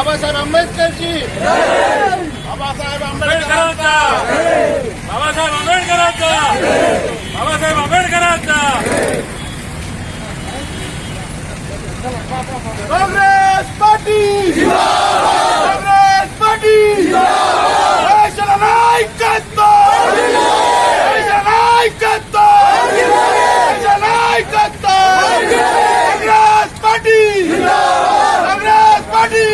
बाबासाहेब आंबेडकर की बाबासाहेब आंबेडकरांचा बाबासाहेब आंबेडकरांचा बाबासाहेब आंबेडकरांचा कांग्रेस पार्टी कांग्रेस पार्टी देशाला नायकत्व देशाला नायकत्व देशाला नायकत्व कांग्रेस पार्टी कांग्रेस पार्टी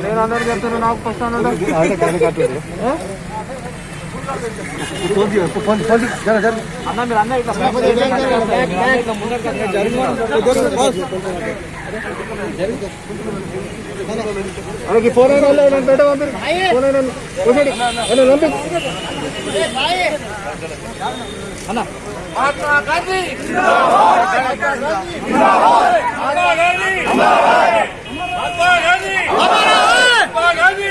నేను అందరికి చెప్తున్నా నాకు వస్తాను అన్న మీరు అన్న ఇట్లా మనకి ఫోన్ అయినా నేను పెట్ట పంపి ఫోన్ అయినా పంపి అన్న Mahatma Gandhi Mahatma Gandhi Mahatma Gandhi Mahatma Gandhi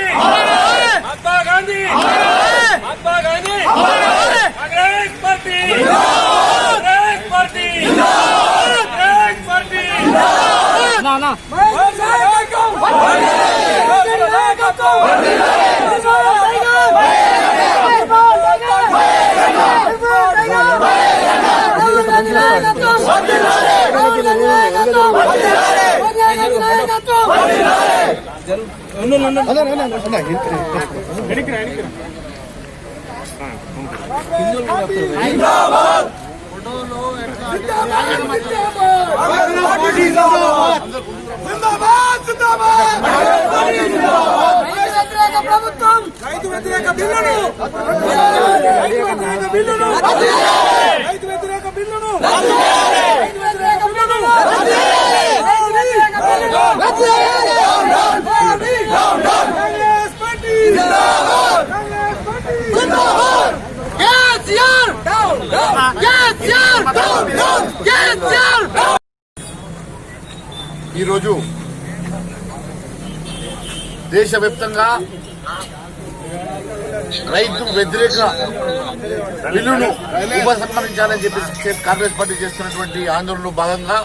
Mahatma Gandhi Mahatma Gandhi Congress party Congress party Congress party ना ना ప్రభుత్వం రైతు వ్యతిరేక బిల్లును రైతు వ్యతిరేక బిల్లును రైతు వ్యతిరేక బిల్లును రైతు వ్యతిరేక బిల్లును కాంగ్రెస్ పార్టీ జిందాబాద్ కాంగ్రెస్ పార్టీ జిందాబాద్ KCR down down KCR down down KCR ఈ రోజు దేశవ్యాప్తంగా రైతు వ్యతిరేక బిల్లును ఉపసంహరించాలని చెప్పి కాంగ్రెస్ పార్టీ చేస్తున్నటువంటి ఆందోళనలో భాగంగా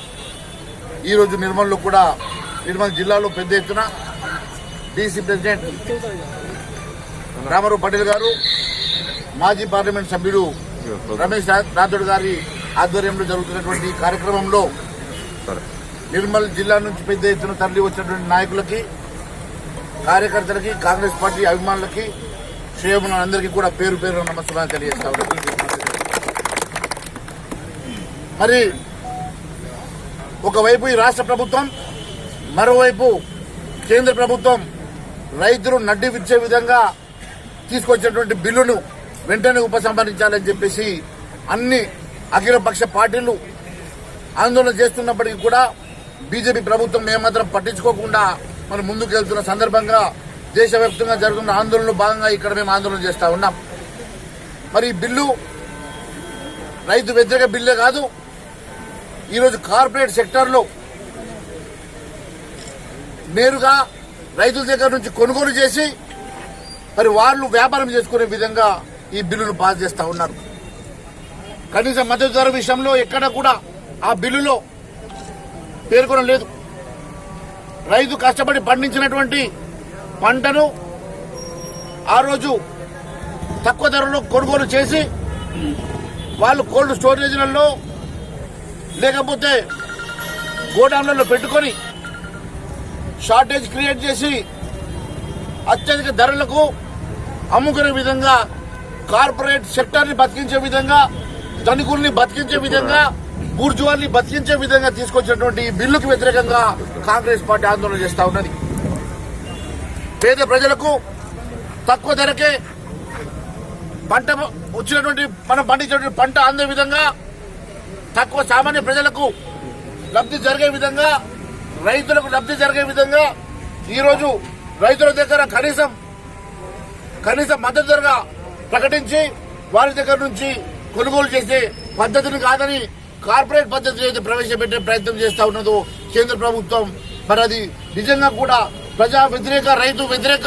ఈరోజు నిర్మల్లో కూడా నిర్మల్ జిల్లాలో పెద్ద ఎత్తున డీసీ ప్రెసిడెంట్ రామారావు పటేల్ గారు మాజీ పార్లమెంట్ సభ్యుడు రమేష్ రాథోడ్ గారి ఆధ్వర్యంలో జరుగుతున్నటువంటి కార్యక్రమంలో నిర్మల్ జిల్లా నుంచి పెద్ద ఎత్తున తరలి వచ్చినటువంటి నాయకులకి కార్యకర్తలకి కాంగ్రెస్ పార్టీ అభిమానులకి శ్రేయోభిమానులందరికీ కూడా పేరు పేరు నమస్కారాలు తెలియజేస్తా ఉన్నాను. మరి ఒకవైపు ఈ రాష్ట్ర ప్రభుత్వం మరోవైపు కేంద్ర ప్రభుత్వం రైతులు నడ్డి విచ్చే విధంగా తీసుకొచ్చినటువంటి బిల్లును వెంటనే ఉపసంహరించాలని చెప్పేసి అన్ని అఖిలపక్ష పార్టీలు ఆందోళన చేస్తున్నప్పటికీ కూడా బీజేపీ ప్రభుత్వం ఏమాత్రం పట్టించుకోకుండా మనం ముందుకు వెళ్తున్న సందర్భంగా దేశవ్యాప్తంగా జరుగుతున్న ఆందోళనలో భాగంగా ఇక్కడ మేము ఆందోళన చేస్తా ఉన్నాం. మరి ఈ బిల్లు రైతు వ్యతిరేక బిల్లే కాదు, ఈరోజు కార్పొరేట్ సెక్టార్లో నేరుగా రైతుల దగ్గర నుంచి కొనుగోలు చేసి మరి వాళ్ళు వ్యాపారం చేసుకునే విధంగా ఈ బిల్లును పాస్ చేస్తా ఉన్నారు. కనీస మద్దతు ధర విషయంలో ఎక్కడ కూడా ఆ బిల్లులో పేర్కొనలేదు. రైతు కష్టపడి పండించినటువంటి పంటను ఆ రోజు తక్కువ ధరలో కొనుగోలు చేసి వాళ్ళు కోల్డ్ స్టోరేజ్లలో లేకపోతే గోడౌన్లలో పెట్టుకొని షార్టేజ్ క్రియేట్ చేసి అత్యధిక ధరలకు అమ్ముకునే విధంగా కార్పొరేట్ సెక్టార్ని బతికించే విధంగా ధనికుల్ని బతికించే విధంగా బూర్జువాల్ని బతికించే విధంగా తీసుకొచ్చినటువంటి బిల్లుకు వ్యతిరేకంగా కాంగ్రెస్ పార్టీ ఆందోళన చేస్తా ఉన్నది. పేద ప్రజలకు తక్కువ ధరకే పంట వచ్చినటువంటి మనం పండించినటువంటి పంట అందే విధంగా తక్కువ సామాన్య ప్రజలకు లబ్ధి జరిగే విధంగా రైతులకు లబ్ధి జరిగే విధంగా ఈరోజు రైతుల దగ్గర కనీసం మద్దతు ధరగా ప్రకటించి వారి దగ్గర నుంచి కొనుగోలు చేసే పద్ధతిని కాదని కార్పొరేట్ పద్ధతిని అయితే ప్రవేశపెట్టే ప్రయత్నం చేస్తా ఉన్నదో కేంద్ర ప్రభుత్వం మరి అది నిజంగా కూడా ప్రజా వ్యతిరేక రైతు వ్యతిరేక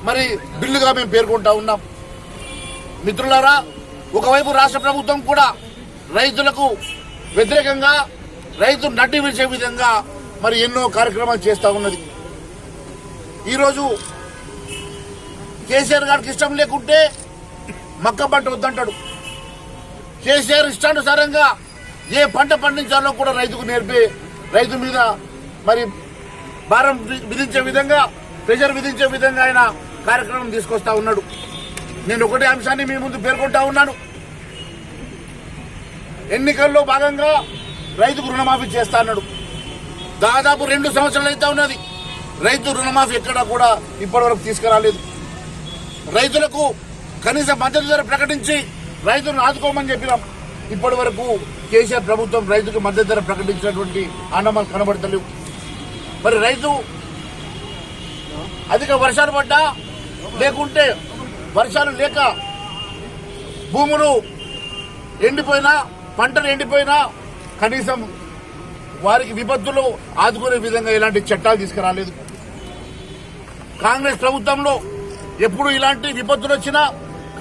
మరి బిల్లుగా మేము పేర్కొంటా ఉన్నాం. మిత్రులారా, ఒకవైపు రాష్ట్ర ప్రభుత్వం కూడా రైతులకు వ్యతిరేకంగా రైతు నడ్డి విడిచే విధంగా మరి ఎన్నో కార్యక్రమాలు చేస్తా ఉన్నది. ఈరోజు కేసీఆర్ గారికి ఇష్టం లేకుంటే మక్క పంట వద్దంటాడు. కేసీఆర్ ఇష్టానుసారంగా ఏ పంట పండించాలో కూడా రైతుకు నేర్పి రైతు మీద మరి భారం విధించే విధంగా ప్రెషర్ విధించే విధంగా ఆయన కార్యక్రమం తీసుకొస్తా ఉన్నాడు. నేను ఒకటే అంశాన్ని మీ ముందు పేర్కొంటా ఉన్నాను. ఎన్నికల్లో భాగంగా రైతుకు రుణమాఫీ చేస్తా అన్నాడు. దాదాపు 2 సంవత్సరాలు అయితే ఉన్నది. రైతు రుణమాఫీ ఎక్కడా కూడా ఇప్పటివరకు తీసుకురాలేదు. రైతులకు కనీస మద్దతు ధర ప్రకటించి రైతులను ఆదుకోమని చెప్పినాం. ఇప్పటి వరకు కేసీఆర్ ప్రభుత్వం రైతుకు మద్దతు ధర ప్రకటించినటువంటి ఆనమాలు కనబడతలేవు. మరి రైతు అధిక వర్షాలు పడ్డా లేకుంటే వర్షాలు లేక భూములు ఎండిపోయినా పంటలు ఎండిపోయినా కనీసం వారికి విపత్తులు ఆదుకునే విధంగా ఇలాంటి చట్టాలు తీసుకురాలేదు. కాంగ్రెస్ ప్రభుత్వంలో ఎప్పుడు ఇలాంటి విపత్తులు వచ్చినా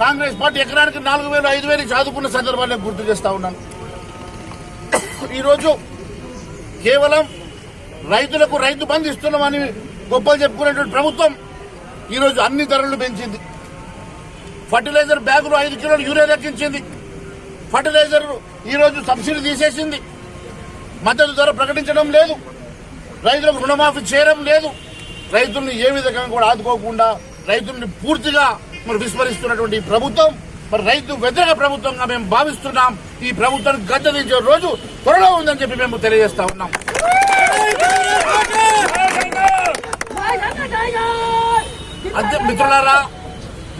కాంగ్రెస్ పార్టీ ఎకరానికి 4,000, 5,000 చదువుకున్న సందర్భాన్ని గుర్తు చేస్తా ఉన్నాను. ఈరోజు కేవలం రైతులకు రైతు బంధు ఇస్తున్నామని గొప్పలు చెప్పుకునేటువంటి ప్రభుత్వం ఈరోజు అన్ని ధరలు పెంచింది. ఫర్టిలైజర్ బ్యాగులు 5 కిలోలు యూరియా దక్కించింది. ఫర్టిలైజర్ ఈరోజు సబ్సిడీ తీసేసింది. మద్దతు ధర ప్రకటించడం లేదు. రైతులకు రుణమాఫీ చేయడం లేదు. రైతుల్ని ఏ విధంగా కూడా ఆదుకోకుండా రైతుల్ని పూర్తిగా మరి విస్మరిస్తున్నటువంటి ప్రభుత్వం మరి రైతు వ్యతిరేక ప్రభుత్వంగా మేము భావిస్తున్నాం. ఈ ప్రభుత్వాన్ని గద్దెదించే రోజు త్వరలో ఉందని చెప్పి మేము తెలియజేస్తా ఉన్నాం.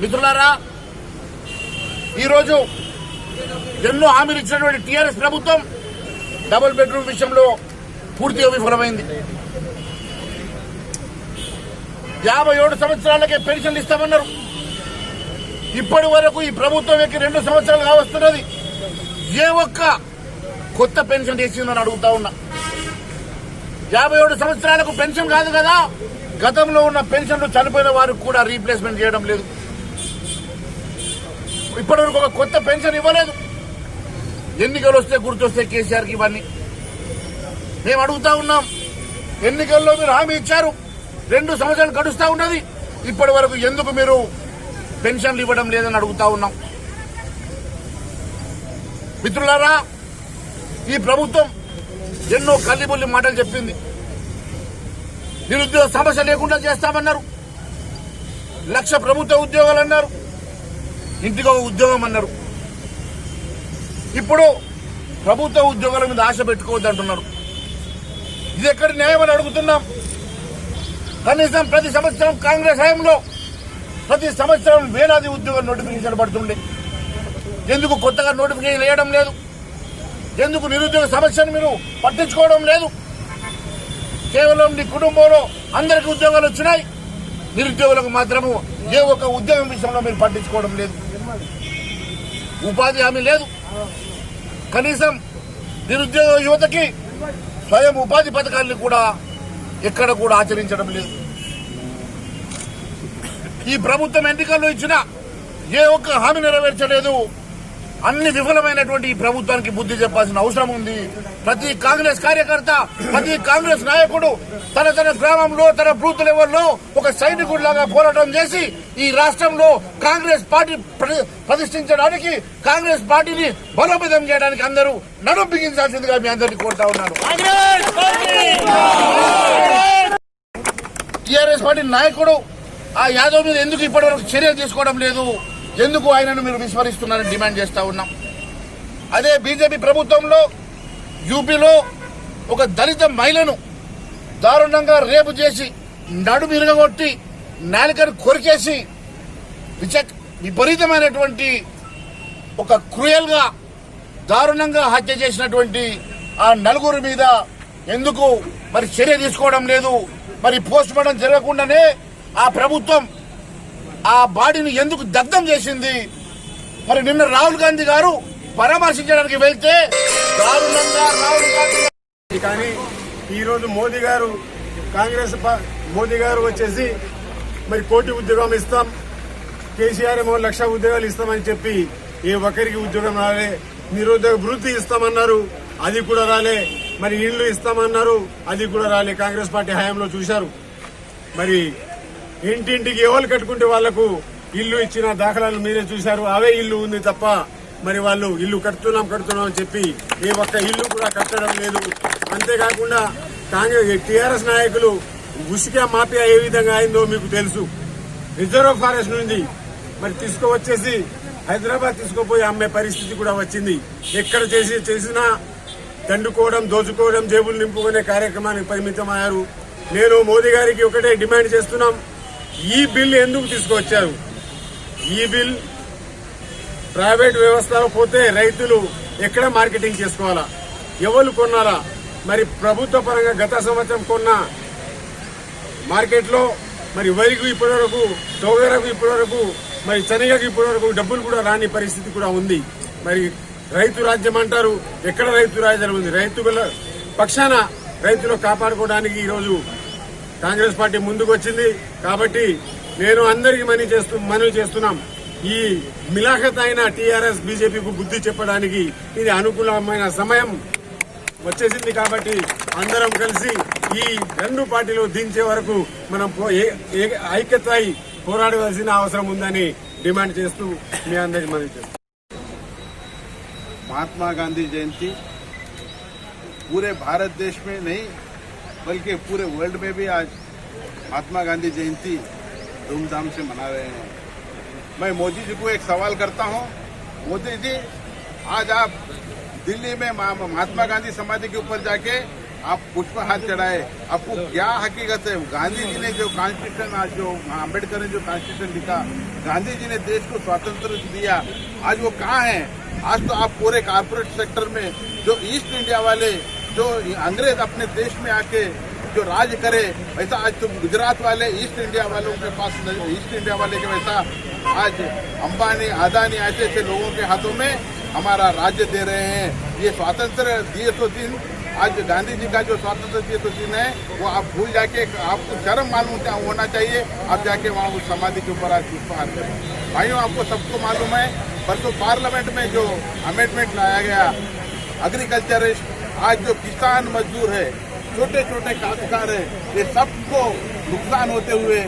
మిత్రులారా, ఈరోజు ఎన్నో హామీలు ఇచ్చినటువంటి టీఆర్ఎస్ ప్రభుత్వం డబుల్ బెడ్రూమ్ విషయంలో పూర్తిగా విఫలమైంది. 57 సంవత్సరాలకే పెన్షన్లు ఇస్తామన్నారు. ఇప్పటి వరకు ఈ ప్రభుత్వం ఎక్కి 2 సంవత్సరాలు కావస్తున్నది. ఏ ఒక్క కొత్త పెన్షన్ ఇచ్చిందని అడుగుతా ఉన్నా. 57 సంవత్సరాలకు పెన్షన్ కాదు కదా, గతంలో ఉన్న పెన్షన్లు చనిపోయిన వారికి కూడా రీప్లేస్మెంట్ చేయడం లేదు. ఇప్పటి వరకు ఒక కొత్త పెన్షన్ ఇవ్వలేదు. ఎన్నికలు వస్తే గుర్తొస్తే కేసీఆర్కి ఇవన్నీ మేము అడుగుతా ఉన్నాం. ఎన్నికల్లో మీరు హామీ ఇచ్చారు, 2 సంవత్సరాలు గడుస్తా ఉన్నది. ఇప్పటి వరకు ఎందుకు మీరు పెన్షన్లు ఇవ్వడం లేదని అడుగుతా ఉన్నాం. మిత్రులారా, ఈ ప్రభుత్వం ఎన్నో కల్లిబుల్లి మాటలు చెప్పింది. నిరుద్యోగ సమస్య లేకుండా చేస్తామన్నారు. 1,00,000 ప్రభుత్వ ఉద్యోగాలు అన్నారు. ఇంటికి ఒక ఉద్యోగం అన్నారు. ఇప్పుడు ప్రభుత్వ ఉద్యోగాల మీద ఆశ పెట్టుకోవద్దు అంటున్నారు. ఇది ఎక్కడి న్యాయం అని అడుగుతున్నాం. కనీసం ప్రతి సంవత్సరం కాంగ్రెస్ హయాంలో ప్రతి సంవత్సరం వేలాది ఉద్యోగాలు నోటిఫికేషన్ పడుతుండే. ఎందుకు కొత్తగా నోటిఫికేషన్ వేయడం లేదు? ఎందుకు నిరుద్యోగ సమస్యను మీరు పట్టించుకోవడం లేదు? కేవలం నీ కుటుంబంలో అందరికీ ఉద్యోగాలు వచ్చినాయి, నిరుద్యోగులకు మాత్రము ఏ ఒక్క ఉద్యోగం విషయంలో మీరు పట్టించుకోవడం లేదు. ఉపాధి హామీ లేదు. కనీసం నిరుద్యోగ యువతకి స్వయం ఉపాధి పథకాన్ని కూడా ఎక్కడ కూడా ఆచరించడం లేదు. ఈ ప్రభుత్వం ఎన్నికల్లో ఇచ్చిన ఏ ఒక్క హామీ నెరవేర్చలేదు. అన్ని విఫలమైనటువంటి ఈ ప్రభుత్వానికి బుద్ధి చెప్పాల్సిన అవసరం ఉంది. ప్రతి కాంగ్రెస్ కార్యకర్త, ప్రతి కాంగ్రెస్ నాయకుడు తన గ్రామంలో, తన బూత్ లెవెల్లో ఒక సైనికుడిలాగా పోరాటం చేసి ఈ రాష్ట్రంలో కాంగ్రెస్ పార్టీ ప్రతిష్ఠించడానికి, కాంగ్రెస్ పార్టీని బలోపేతం చేయడానికి అందరూ నడుం బిగించాల్సిందిగా మీ అందరినీ కోరుతా ఉన్నాను. టీఆర్ఎస్ పార్టీ నాయకుడు ఆ యాదవ్ మీద ఎందుకు ఇప్పటివరకు చర్యలు తీసుకోవడం లేదు? ఎందుకు ఆయనను మీరు విస్మరిస్తున్నారని డిమాండ్ చేస్తా ఉన్నాం. అదే బీజేపీ ప్రభుత్వంలో యూపీలో ఒక దళిత మహిళను దారుణంగా రేపు చేసి నడుము ఇరగొట్టి నాలుకను కొరికేసి విపరీతమైనటువంటి ఒక క్రూయల్ గా దారుణంగా హత్య చేసినటువంటి ఆ నలుగురి మీద ఎందుకు మరి చర్య తీసుకోవడం లేదు? మరి పోస్ట్ మార్టం జరగకుండానే ఆ ప్రభుత్వం ఆ బాడీని ఎందుకు దగ్ధం చేసింది? మరి నిన్న రాహుల్ గాంధీ గారు పరామర్శించడానికి వెళ్తే దారుణంగా రాహుల్ గాంధీ కానీ ఈరోజు మోదీ గారు వచ్చేసి మరి 1 కోటి ఉద్యోగం ఇస్తాం, కేసీఆర్ ఏమో 1,00,000 ఉద్యోగాలు ఇస్తామని చెప్పి ఏ ఒక్కరికి ఉద్యోగం రాలే. నిరుద్యోగ వృత్తి ఇస్తామన్నారు, అది కూడా రాలే. మరి ఇళ్లు ఇస్తామన్నారు, అది కూడా రాలే. కాంగ్రెస్ పార్టీ హయాంలో చూశారు. మరి ఇంటింటికి ఎవరు కట్టుకుంటే వాళ్లకు ఇల్లు ఇచ్చిన దాఖలాలు మీరే చూశారు. అవే ఇల్లు ఉంది తప్ప మరి వాళ్ళు ఇల్లు కడుతున్నాం అని చెప్పి ఏ ఒక్క ఇల్లు కూడా కట్టడం లేదు. అంతేకాకుండా కాంగ్రెస్ టీఆర్ఎస్ నాయకులు ఉసికా మాఫియా ఏ విధంగా అయిందో మీకు తెలుసు. రిజర్వ్ ఫారెస్ట్ నుండి మరి తీసుకువచ్చేసి హైదరాబాద్ తీసుకుపోయి అమ్మే పరిస్థితి కూడా వచ్చింది. ఎక్కడ చేసినా దండుకోవడం, దోచుకోవడం, జేబులు నింపుకునే కార్యక్రమానికి పరిమితమయ్యారు. నేను మోదీ గారికి ఒకటే డిమాండ్ చేస్తున్నాం, ఈ బిల్ ఎందుకు తీసుకువచ్చారు? ఈ బిల్ ప్రైవేట్ వ్యవస్థలో పోతే రైతులు ఎక్కడ మార్కెటింగ్ చేసుకోవాలా, ఎవరు కొనాలా? మరి ప్రభుత్వ పరంగా గత సంవత్సరం కొన్న మార్కెట్లో మరి వరికి ఇప్పటివరకు, తోగరకు ఇప్పటివరకు, మరి శనగకు ఇప్పటివరకు డబ్బులు కూడా రాని పరిస్థితి కూడా ఉంది. మరి రైతు రాజ్యం అంటారు, ఎక్కడ రైతు రాజ్యం ఉంది? రైతుల పక్షాన రైతులు కాపాడుకోవడానికి ఈరోజు కాంగ్రెస్ పార్టీ ముందుకు వచ్చింది. కాబట్టి నేను అందరికీ మనవి చేస్తున్నాం, ఈ మిలాఖత్ అయిన టీఆర్ఎస్ బీజేపీకు బుద్ధి చెప్పడానికి ఇది అనుకూలమైన సమయం వచ్చేసింది. కాబట్టి అందరం కలిసి ఈ 2 పార్టీలు దించే వరకు మనం ఐక్యత అయి పోరాడవలసిన అవసరం ఉందని డిమాండ్ చేస్తూ మీ అందరికీ మనవి చేస్తాం. महात्मा गांधी जयंती पूरे भारत देश में नहीं बल्कि पूरे वर्ल्ड में भी आज महात्मा गांधी जयंती धूमधाम से मना रहे हैं। मैं मोदी जी को एक सवाल करता हूं, मोदी जी आज आप दिल्ली में महात्मा गांधी समाधि के ऊपर जाके आप पुष्प हाथ चढ़ाए, आपको क्या हकीकत है? गांधी जी ने जो कॉन्स्टिट्यूशन, आज जो अम्बेडकर ने जो कॉन्स्टिट्यूशन लिखा, गांधी जी ने देश को स्वतंत्र दिया, आज वो कहाँ है? आज तो आप पूरे कारपोरेट सेक्टर में जो ईस्ट इंडिया वाले, जो अंग्रेज अपने देश में आके जो राज करे, वैसा आज तो गुजरात वाले ईस्ट इंडिया वालों के पास, ईस्ट इंडिया वाले के वैसा आज अंबानी, अदानी ऐसे ऐसे लोगों के हाथों में हमारा राज्य दे रहे हैं। ये स्वातंत्र दिए तो दिन, आज गांधी जी का जो स्वातंत्र दिए तो दिन है, वो आप भूल जाके, आपको शर्म मालूम होना चाहिए, आप जाके वहाँ उस समाधि के ऊपर आज पुष्पहार करें। भाइयों, आपको सबको मालूम है, परसों पार्लियामेंट में जो अमेंडमेंट लाया गया, एग्रीकल्चरिस्ट, आज जो किसान मजदूर है, छोटे छोटे काश्तकार है, ये सबको नुकसान होते हुए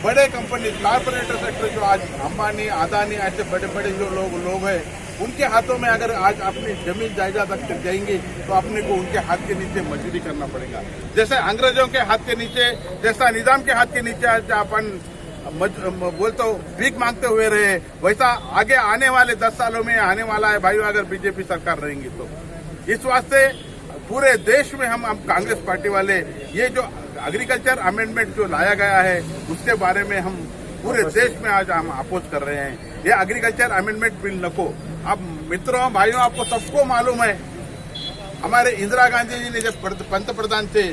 बड़े कंपनी, कारपोरेटर सेक्टर जो आज अंबानी, अदानी ऐसे बड़े बड़े जो लोग हैं, उनके हाथों में अगर आज अपनी जमीन जायदाद तक जाएंगी तो अपने को उनके हाथ के नीचे मजदूरी करना पड़ेगा। जैसे अंग्रेजों के हाथ के नीचे, जैसा निजाम के हाथ के नीचे आज अपन बोलते भीख मांगते हुए रहे, वैसा आगे आने वाले 10 सालों में आने वाला है भाइयों, अगर बीजेपी सरकार रहेंगी तो। इस वास्ते पूरे देश में हम कांग्रेस पार्टी वाले ये जो एग्रीकल्चर अमेंडमेंट जो लाया गया है, उसके बारे में हम पूरे देश में आज हम अपोज कर रहे हैं। ये एग्रीकल्चर अमेंडमेंट बिल नको। अब मित्रों, भाइयों, आपको सबको मालूम है, हमारे इंदिरा गांधी जी ने जब पंतप्रधान थे,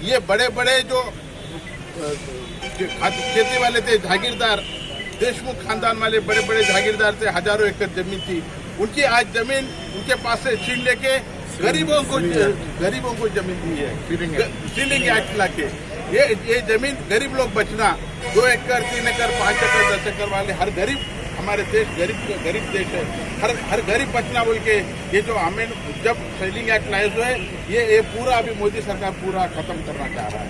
ये बड़े बड़े जो खेती वाले थे, जागीरदार, देशमुख खानदान वाले बड़े बड़े जागीरदार थे, हजारों एकड़ जमीन थी, उनकी आज जमीन उनके पास से छीन लेके गरीबों को जमीन दी है, सीलिंग एक्ट लाके। ये जमीन गरीब लोग बचना, 2 एकड़ 3 एकड़ 5 एकड़ 10 एकड़ वाले हर गरीब, हमारे देश गरीब देश है, हर गरीब बचना बोल के ये जो हमें जब सेलिंग एक्ट लाए हुए है, ये पूरा अभी मोदी सरकार पूरा खत्म करना चाह रहा है।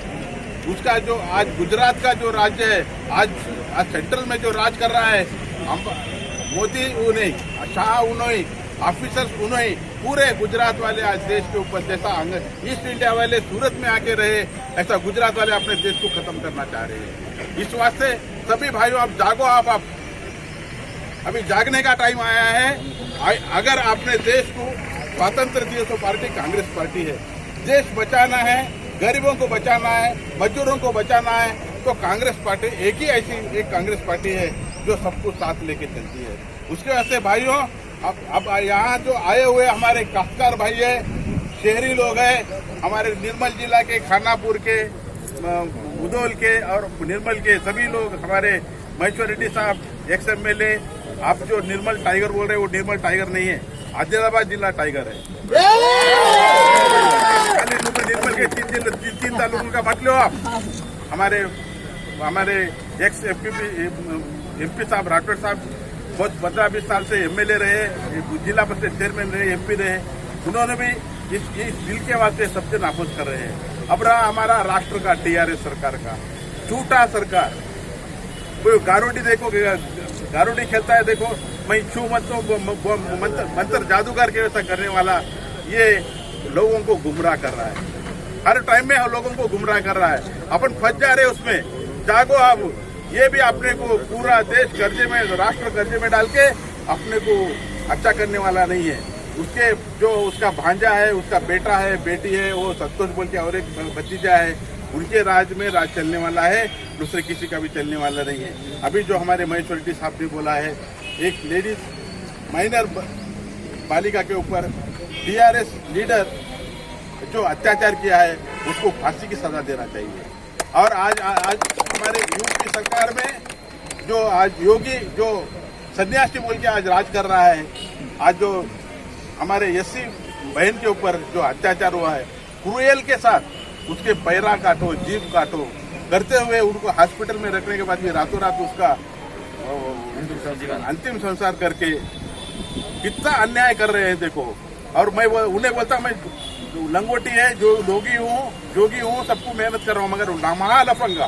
उसका जो आज गुजरात का जो राज्य है, आज सेंट्रल में जो राज कर रहा है, मोदी उन्हें, शाह उन्हें, ऑफिसर्स उन्हें, पूरे गुजरात वाले आज देश के ऊपर, जैसा ईस्ट इंडिया वाले सूरत में आके रहे, ऐसा गुजरात वाले अपने देश को खत्म करना चाह रहे हैं। इस वास्ते सभी भाइयों, आप जागो, आप अभी जागने का टाइम आया है। अगर आपने देश को स्वातंत्र दिए तो पार्टी कांग्रेस पार्टी है। देश बचाना है, गरीबों को बचाना है, मजदूरों को बचाना है, तो कांग्रेस पार्टी एक ही ऐसी एक कांग्रेस पार्टी है जो सबको साथ लेके चलती है। उसके वास्ते भाइयों, अब यहाँ जो आए हुए हमारे काश्तकार भाई है, शहरी लोग हैं, हमारे निर्मल जिला के, खानापुर के, उदौल के और निर्मल के सभी लोग, हमारे महेश्वर रेड्डी साहब एक्स MLA, आप जो निर्मल टाइगर बोल रहे हैं वो निर्मल टाइगर नहीं है, आदिलाबाद जिला टाइगर है। निर्मल के तीन तालुकों का बांट लो आप। हमारे एक्स MP साहब राठौड़ साहब बहुत 15-20 साल से MLA रहे, जिला परिषद चेयरमैन रहे, MP रहे, उन्होंने भी इस बिल के वास्ते सबसे नाफुज कर रहे हैं। अब रहा हमारा राष्ट्र का TRS सरकार का झूठा सरकार, कोई गारोडी देखो, गारोडी खेलता है देखो, मैं छू मंत्र जादूगर के वैसा करने वाला ये लोगों को गुमराह कर रहा है, हर टाइम में लोगों को गुमराह कर रहा है। अपन फंस जा रहे उसमें, जागो अब। ये भी अपने को पूरा देश कर्जे में, राष्ट्र कर्जे में डाल के अपने को अच्छा करने वाला नहीं है। उसके जो उसका भांजा है, उसका बेटा है, बेटी है, वो संतोष बोल के और एक भतीजा है, उनके राज में राज चलने वाला है, दूसरे किसी का भी चलने वाला नहीं है। अभी जो हमारे महेश्वर रेड्डी साहब ने बोला है, एक लेडीज माइनर बालिका के ऊपर TRS लीडर जो अत्याचार किया है उसको फांसी की सजा देना चाहिए। और आज हमारे यूपी सरकार में जो आज योगी जो सन्यासी बोल के आज राज कर रहा है, आज जो हमारे SC बहन के ऊपर जो अत्याचार हुआ है क्रूएल के साथ, उसके पैरा काटो, जीभ काटो करते हुए उनको हॉस्पिटल में रखने के बाद भी रातों रात उसका अंतिम संस्कार करके कितना अन्याय कर रहे हैं देखो। और मैं उन्हें बोलता मैं लंगोटी है, जो जोगी हूँ, सबको मेहनत कर रहा हूँ, मगर महालफंगा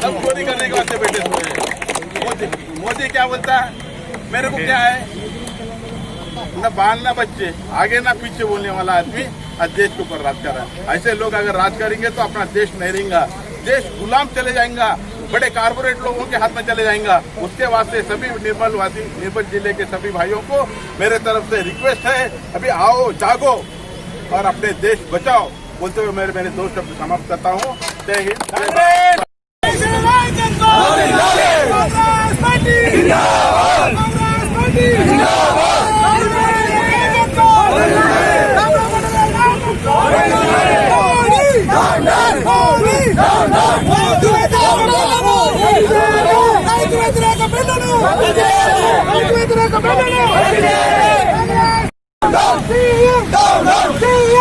सब चोरी करने के वास्ते बैठे हुए हैं। मोदी क्या बोलता है, मेरे को क्या है, न बाल न बच्चे, आगे ना पीछे बोलने वाला आदमी आज देश के ऊपर राज कर रहा है। ऐसे लोग अगर राज करेंगे तो अपना देश नहीं रहेगा, देश गुलाम चले जाएगा, बड़े कारपोरेट लोगों के हाथ में चले जाएगा। उसके वास्ते सभी निर्मल जिले के सभी भाइयों को मेरे तरफ से रिक्वेस्ट है, अभी आओ, जागो और अपने देश बचाओ बोलते हुए मेरे 2 शब्द समाप्त करता हूँ। जय हिंद, जय Bharat. Down, down, down, down, down,